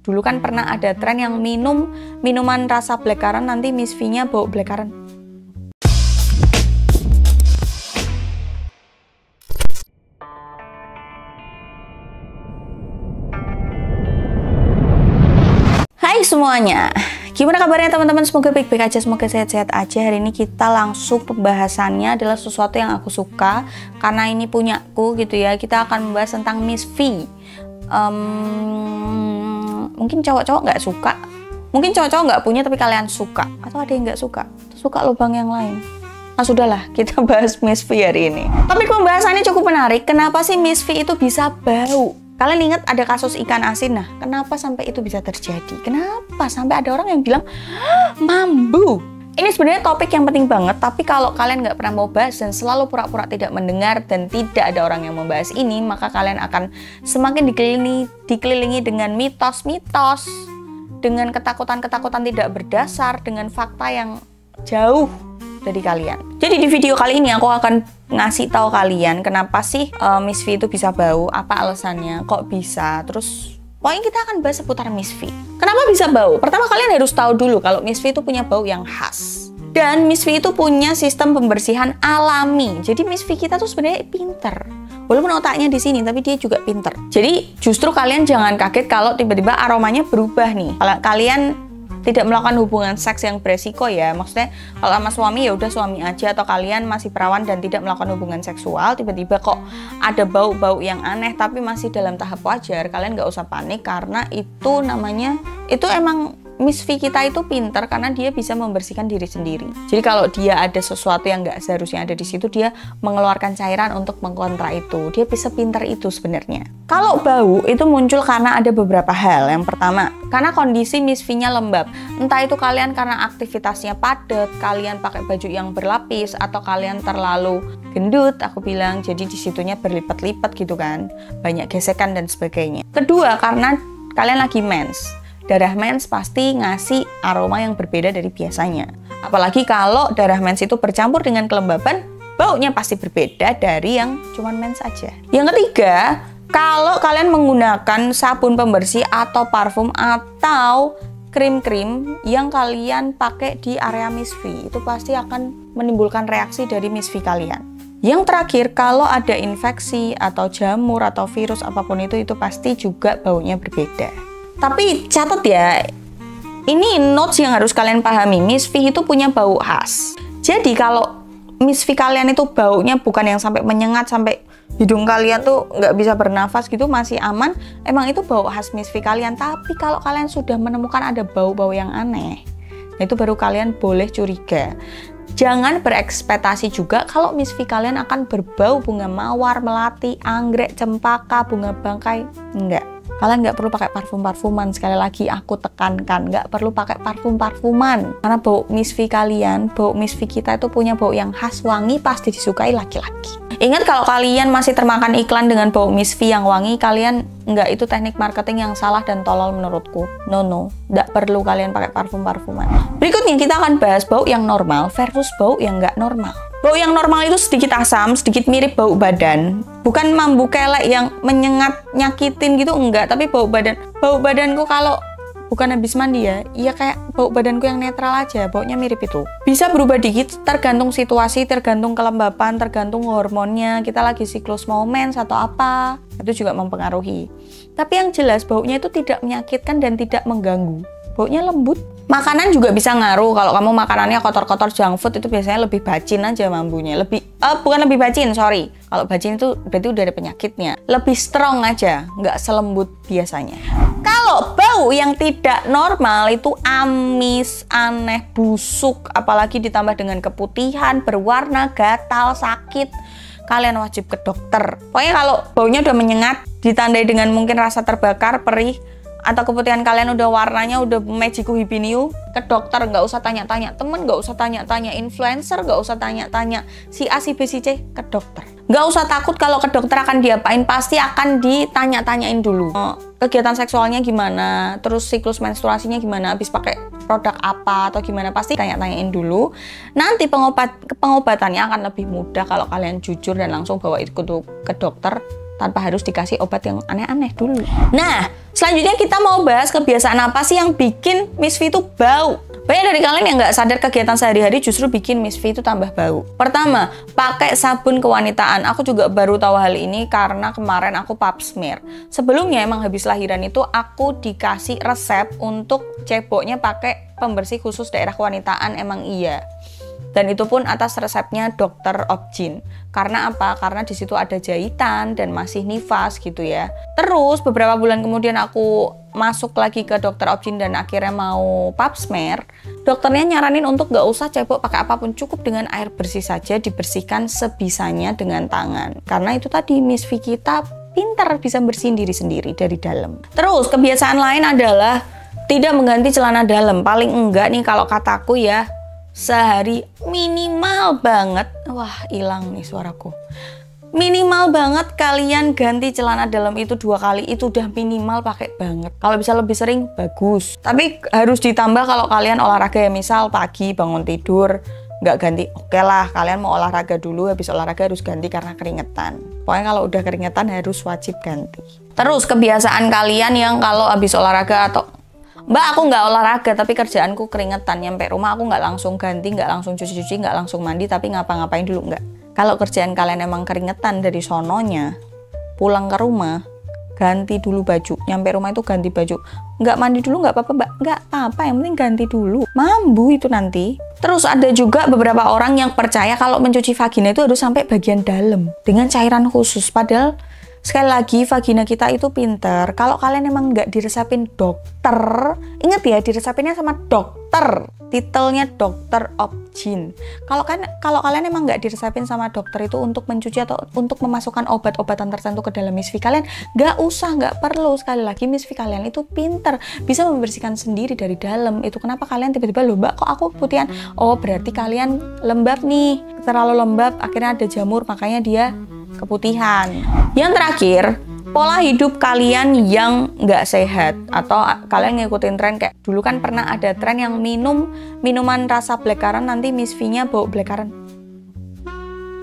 Dulu kan pernah ada tren yang minum minuman rasa blackcurrant nanti Miss V-nya bau blackcurrant. Hai semuanya, gimana kabarnya teman-teman? Semoga baik-baik aja, semoga sehat-sehat aja. Hari ini kita langsung pembahasannya adalah sesuatu yang aku suka karena ini punyaku gitu ya. Kita akan membahas tentang Miss V. Mungkin cowok-cowok nggak suka, mungkin cowok-cowok nggak punya tapi kalian suka, atau ada yang nggak suka, suka lubang yang lain. Nah sudahlah, kita bahas Miss V hari ini. Topik pembahasannya cukup menarik. Kenapa sih Miss V itu bisa bau? Kalian ingat ada kasus ikan asin? Nah, kenapa sampai itu bisa terjadi? Kenapa sampai ada orang yang bilang mambu? Ini sebenarnya topik yang penting banget, tapi kalau kalian nggak pernah mau bahas dan selalu pura-pura tidak mendengar dan tidak ada orang yang membahas ini, maka kalian akan semakin dikelilingi dengan mitos-mitos, dengan ketakutan-ketakutan tidak berdasar, dengan fakta yang jauh dari kalian. Jadi di video kali ini aku akan ngasih tahu kalian kenapa sih Miss V itu bisa bau, apa alasannya, kok bisa, terus pokoknya kita akan bahas seputar Miss V. Kenapa bisa bau? Pertama kalian harus tahu dulu kalau Miss V itu punya bau yang khas. Dan Miss V itu punya sistem pembersihan alami. Jadi Miss V kita tuh sebenarnya pinter. Walaupun otaknya di sini, tapi dia juga pinter. Jadi justru kalian jangan kaget kalau tiba-tiba aromanya berubah nih. Kalau kalian tidak melakukan hubungan seks yang beresiko ya, maksudnya kalau sama suami ya udah suami aja, atau kalian masih perawan dan tidak melakukan hubungan seksual, tiba-tiba kok ada bau-bau yang aneh tapi masih dalam tahap wajar, kalian nggak usah panik karena itu namanya, itu emang Miss V kita itu pinter karena dia bisa membersihkan diri sendiri. Jadi kalau dia ada sesuatu yang nggak seharusnya ada di situ, dia mengeluarkan cairan untuk mengkontra itu. Dia bisa pinter itu sebenarnya. Kalau bau itu muncul karena ada beberapa hal. Yang pertama, karena kondisi Miss V-nya lembab. Entah itu kalian karena aktivitasnya padat, kalian pakai baju yang berlapis, atau kalian terlalu gendut, aku bilang, jadi disitunya berlipat-lipat gitu kan, banyak gesekan dan sebagainya. Kedua, karena kalian lagi mens. Darah mens pasti ngasih aroma yang berbeda dari biasanya. Apalagi kalau darah mens itu bercampur dengan kelembaban, baunya pasti berbeda dari yang cuman mens aja. Yang ketiga, kalau kalian menggunakan sabun pembersih atau parfum atau krim-krim yang kalian pakai di area Miss V, itu pasti akan menimbulkan reaksi dari Miss V kalian. Yang terakhir, kalau ada infeksi atau jamur atau virus apapun itu pasti juga baunya berbeda. Tapi catat ya, ini notes yang harus kalian pahami. Miss V itu punya bau khas. Jadi kalau Miss V kalian itu baunya bukan yang sampai menyengat, sampai hidung kalian tuh nggak bisa bernafas gitu, masih aman, emang itu bau khas Miss V kalian. Tapi kalau kalian sudah menemukan ada bau-bau yang aneh, itu baru kalian boleh curiga. Jangan berekspektasi juga kalau Miss V kalian akan berbau bunga mawar, melati, anggrek, cempaka, bunga bangkai. Enggak. Kalian nggak perlu pakai parfum-parfuman. Sekali lagi aku tekankan, nggak perlu pakai parfum-parfuman. Karena bau Miss V kalian, bau Miss V kita itu punya bau yang khas, wangi, pasti disukai laki-laki. Ingat kalau kalian masih termakan iklan dengan bau Miss V yang wangi, kalian nggak, itu teknik marketing yang salah dan tolol menurutku. No, nggak perlu kalian pakai parfum-parfuman. Berikutnya kita akan bahas bau yang normal versus bau yang nggak normal. Bau yang normal itu sedikit asam, sedikit mirip bau badan. Bukan mambu kelek yang menyengat, nyakitin gitu, enggak. Tapi bau badan. Bau badanku kalau bukan habis mandi ya, iya kayak bau badanku yang netral aja, baunya mirip itu. Bisa berubah dikit, tergantung situasi, tergantung kelembapan, tergantung hormonnya, kita lagi siklus mau mens atau apa, itu juga mempengaruhi. Tapi yang jelas baunya itu tidak menyakitkan dan tidak mengganggu. Baunya lembut. Makanan juga bisa ngaruh. Kalau kamu makanannya kotor-kotor junk food, itu biasanya lebih bacin aja mambunya. Bukan lebih bacin, sorry. Kalau bacin itu berarti udah ada penyakitnya. Lebih strong aja, nggak selembut biasanya. Kalau bau yang tidak normal itu amis, aneh, busuk, apalagi ditambah dengan keputihan, berwarna, gatal, sakit, kalian wajib ke dokter. Pokoknya kalau baunya udah menyengat, ditandai dengan mungkin rasa terbakar, perih, atau keputihan kalian udah warnanya udah magiku hibiniu, ke dokter. Nggak usah tanya-tanya temen, nggak usah tanya-tanya influencer, nggak usah tanya-tanya si A, si B, si C, ke dokter. Nggak usah takut kalau ke dokter akan diapain, pasti akan ditanya-tanyain dulu. Kegiatan seksualnya gimana, terus siklus menstruasinya gimana, habis pakai produk apa atau gimana, pasti tanya-tanyain dulu. Nanti pengobatannya akan lebih mudah kalau kalian jujur dan langsung bawa itu ke dokter tanpa harus dikasih obat yang aneh-aneh dulu. Nah, Selanjutnya kita mau bahas kebiasaan apa sih yang bikin Miss V itu bau. Banyak dari kalian yang nggak sadar kegiatan sehari-hari justru bikin Miss V itu tambah bau. Pertama, pakai sabun kewanitaan. Aku juga baru tahu hal ini karena kemarin aku pap smear. Sebelumnya emang habis lahiran itu aku dikasih resep untuk ceboknya pakai pembersih khusus daerah kewanitaan, emang iya. Dan itu pun atas resepnya dokter Objin. Karena apa? Karena di situ ada jahitan dan masih nifas gitu ya. Terus beberapa bulan kemudian aku masuk lagi ke dokter Objin dan akhirnya mau pap smear. Dokternya nyaranin untuk nggak usah cebok pakai apapun, cukup dengan air bersih saja, dibersihkan sebisanya dengan tangan. Karena itu tadi Miss V kita pintar bisa bersihin diri sendiri dari dalam. Terus kebiasaan lain adalah tidak mengganti celana dalam. Paling enggak nih kalau kataku ya, sehari minimal banget, wah hilang nih suaraku, minimal banget kalian ganti celana dalam itu 2 kali, itu udah minimal pakai banget. Kalau bisa lebih sering bagus, tapi harus ditambah kalau kalian olahraga ya, misal pagi bangun tidur nggak ganti, oke lah, kalian mau olahraga dulu, habis olahraga harus ganti karena keringetan. Pokoknya kalau udah keringetan harus wajib ganti. Terus kebiasaan kalian yang kalau habis olahraga atau Mbak, aku nggak olahraga tapi kerjaanku keringetan, nyampe rumah aku nggak langsung ganti, nggak langsung cuci-cuci, nggak langsung mandi, tapi ngapa-ngapain dulu nggak. Kalau kerjaan kalian emang keringetan dari sononya, pulang ke rumah ganti dulu baju, nyampe rumah itu ganti baju, nggak mandi dulu nggak apa-apa Mbak, nggak apa-apa, yang penting ganti dulu, mambu itu nanti. Terus ada juga beberapa orang yang percaya kalau mencuci vagina itu harus sampai bagian dalam dengan cairan khusus, padahal sekali lagi, vagina kita itu pinter. Kalau kalian emang nggak diresepin dokter, ingat ya, diresepinnya sama dokter. Titelnya dokter Objin. Kalau kalian emang nggak diresepin sama dokter itu untuk mencuci atau untuk memasukkan obat-obatan tertentu ke dalam Miss V kalian, nggak usah, nggak perlu. Sekali lagi, Miss V kalian itu pinter, bisa membersihkan sendiri dari dalam. Itu kenapa kalian tiba-tiba, loh Mbak, kok aku putihan? Oh, berarti kalian lembab nih, terlalu lembab, akhirnya ada jamur, makanya dia keputihan. Yang terakhir, pola hidup kalian yang nggak sehat atau kalian ngikutin tren. Kayak dulu kan pernah ada tren yang minuman rasa blackcurrant, nanti Miss V-nya bau blackcurrant.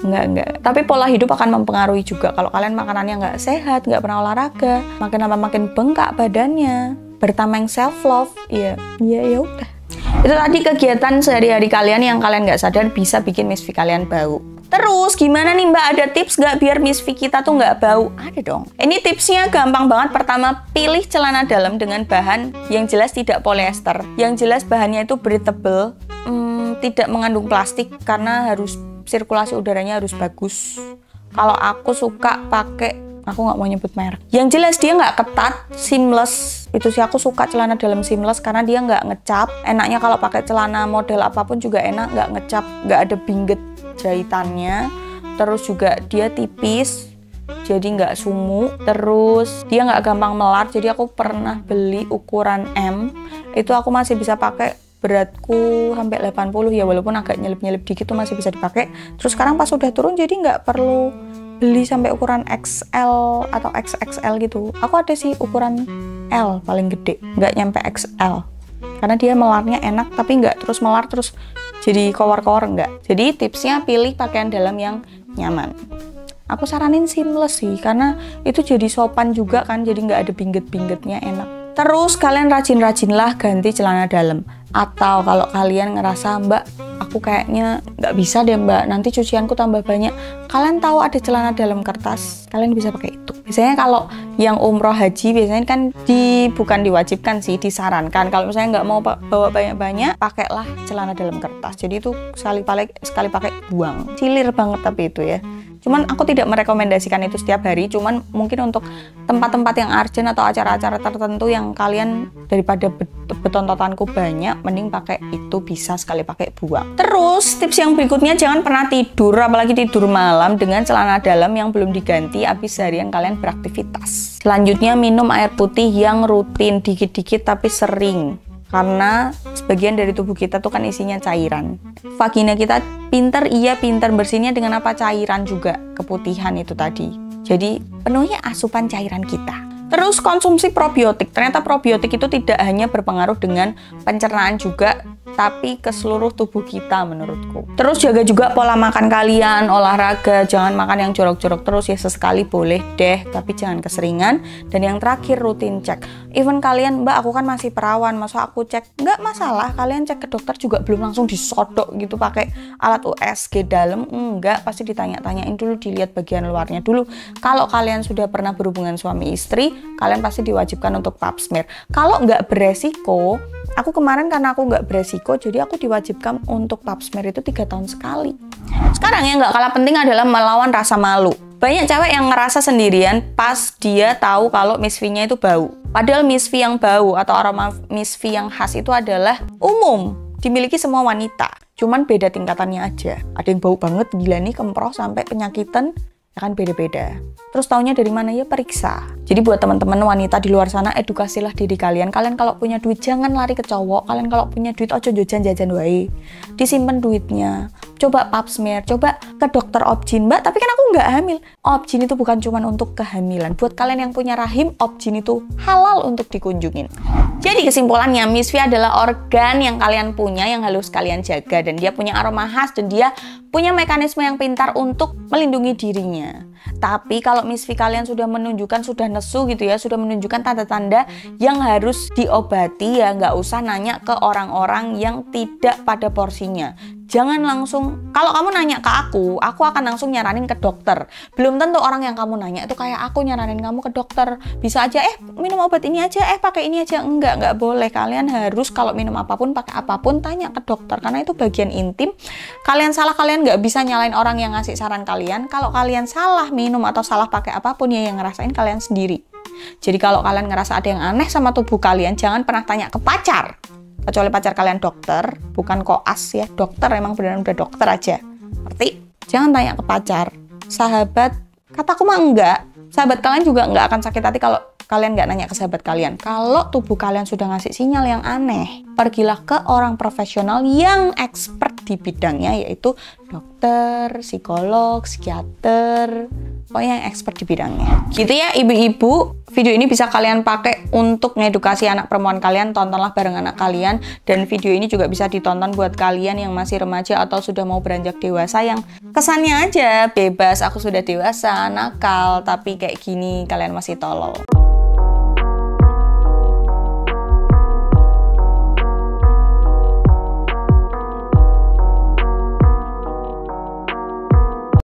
Enggak. Tapi pola hidup akan mempengaruhi juga. Kalau kalian makanannya nggak sehat, nggak pernah olahraga, makin lama makin bengkak badannya, bertameng self love, ya udah. Itu tadi kegiatan sehari-hari kalian yang kalian nggak sadar bisa bikin Miss V kalian bau. Terus gimana nih Mbak, ada tips nggak biar Miss V kita tuh nggak bau? Ada dong. Ini tipsnya gampang banget. Pertama, pilih celana dalam dengan bahan yang jelas tidak polyester, yang jelas bahannya itu breathable, tidak mengandung plastik karena harus sirkulasi udaranya harus bagus. Kalau aku suka pakai, aku nggak mau nyebut merek, yang jelas dia nggak ketat, seamless. Itu sih aku suka celana dalam seamless karena dia nggak ngecap. Enaknya kalau pakai celana model apapun juga enak, nggak ngecap, nggak ada binget jahitannya. Terus juga dia tipis, jadi nggak sumuk. Terus dia nggak gampang melar. Jadi aku pernah beli ukuran M, itu aku masih bisa pakai, beratku sampai 80 ya, walaupun agak nyelip-nyelip dikit tuh masih bisa dipakai. Terus sekarang pas udah turun jadi nggak perlu beli sampai ukuran XL atau XXL gitu. Aku ada sih ukuran L paling gede, nggak nyampe XL. Karena dia melarnya enak, tapi nggak terus melar terus jadi kowar-kowar, nggak. Jadi tipsnya pilih pakaian dalam yang nyaman. Aku saranin seamless sih, karena itu jadi sopan juga kan, jadi nggak ada binget-bingetnya, enak. Terus kalian rajin-rajinlah ganti celana dalam. Atau kalau kalian ngerasa, Mbak, aku kayaknya nggak bisa deh Mbak, nanti cucianku tambah banyak. Kalian tahu ada celana dalam kertas, kalian bisa pakai itu. Biasanya kalau yang umroh haji, biasanya kan bukan diwajibkan sih, disarankan. Kalau misalnya nggak mau bawa banyak-banyak, pakailah celana dalam kertas. Jadi itu sekali pakai buang. Cilir banget tapi itu ya. Cuman aku tidak merekomendasikan itu setiap hari, cuman mungkin untuk tempat-tempat yang urgent atau acara-acara tertentu yang kalian daripada betontotanku banyak, mending pakai itu, bisa sekali pakai buang. Terus tips yang berikutnya, jangan pernah tidur, apalagi tidur malam dengan celana dalam yang belum diganti habis seharian kalian beraktivitas. Selanjutnya, minum air putih yang rutin, dikit-dikit tapi sering. Karena sebagian dari tubuh kita tuh kan isinya cairan. Vagina kita pinter bersihnya dengan apa? Cairan juga, keputihan itu tadi. Jadi penuhi asupan cairan kita. Terus konsumsi probiotik. Ternyata probiotik itu tidak hanya berpengaruh dengan pencernaan juga, tapi ke seluruh tubuh kita menurutku. Terus jaga juga pola makan kalian, olahraga, jangan makan yang jorok-jorok terus ya, sesekali boleh deh, tapi jangan keseringan. Dan yang terakhir, rutin cek. Even kalian, Mbak aku kan masih perawan, masa aku cek? Nggak masalah, kalian cek ke dokter juga belum langsung disodok gitu pakai alat USG dalam, enggak, pasti ditanya-tanyain dulu, dilihat bagian luarnya dulu. Kalau kalian sudah pernah berhubungan suami istri, kalian pasti diwajibkan untuk pap smear. Kalau nggak beresiko, aku kemarin karena aku nggak beresiko, jadi aku diwajibkan untuk pap smear itu 3 tahun sekali. Sekarang yang nggak kalah penting adalah melawan rasa malu. Banyak cewek yang ngerasa sendirian pas dia tahu kalau misfinya itu bau. Padahal misfi yang bau atau aroma misfi yang khas itu adalah umum, dimiliki semua wanita. Cuman beda tingkatannya aja. Ada yang bau banget, gila nih, kemproh sampai penyakitan, ya kan beda-beda. Terus taunya dari mana? Ya periksa. Jadi buat teman-teman wanita di luar sana, edukasilah diri kalian. Kalian kalau punya duit jangan lari ke cowok. Kalian kalau punya duit ojo jajan-jajan wae. Disimpan duitnya. Coba pap smear, coba ke dokter obgyn. Mbak, tapi kan aku nggak hamil. Obgyn itu bukan cuma untuk kehamilan. Buat kalian yang punya rahim, obgyn itu halal untuk dikunjungin. Jadi kesimpulannya, misfi adalah organ yang kalian punya yang harus kalian jaga. Dan dia punya aroma khas dan dia punya mekanisme yang pintar untuk melindungi dirinya. Tapi kalau misfi kalian sudah menunjukkan, sudah nesu gitu ya, sudah menunjukkan tanda-tanda yang harus diobati, ya nggak usah nanya ke orang-orang yang tidak pada porsinya. Jangan langsung, kalau kamu nanya ke aku akan langsung nyaranin ke dokter. Belum tentu orang yang kamu nanya itu kayak aku nyaranin kamu ke dokter. Bisa aja, minum obat ini aja, pakai ini aja. Nggak boleh. Kalian harus kalau minum apapun, pakai apapun, tanya ke dokter. Karena itu bagian intim. Kalian salah, kalian nggak bisa nyalain orang yang ngasih saran kalian. Kalau kalian salah minum atau salah pakai apapun, ya yang ngerasain kalian sendiri. Jadi kalau kalian ngerasa ada yang aneh sama tubuh kalian, jangan pernah tanya ke pacar. Kecuali pacar kalian dokter, bukan koas ya, dokter, emang beneran udah dokter aja. Ngerti? Jangan tanya ke pacar. Sahabat, kataku mah enggak. Sahabat kalian juga enggak akan sakit hati kalau kalian nggak nanya ke sahabat kalian. Kalau tubuh kalian sudah ngasih sinyal yang aneh, pergilah ke orang profesional yang expert di bidangnya, yaitu dokter, psikolog, psikiater, pokoknya yang expert di bidangnya. Gitu ya ibu-ibu, video ini bisa kalian pakai untuk ngedukasi anak perempuan kalian, tontonlah bareng anak kalian. Dan video ini juga bisa ditonton buat kalian yang masih remaja atau sudah mau beranjak dewasa, yang kesannya aja bebas, aku sudah dewasa, nakal, tapi kayak gini kalian masih tolol.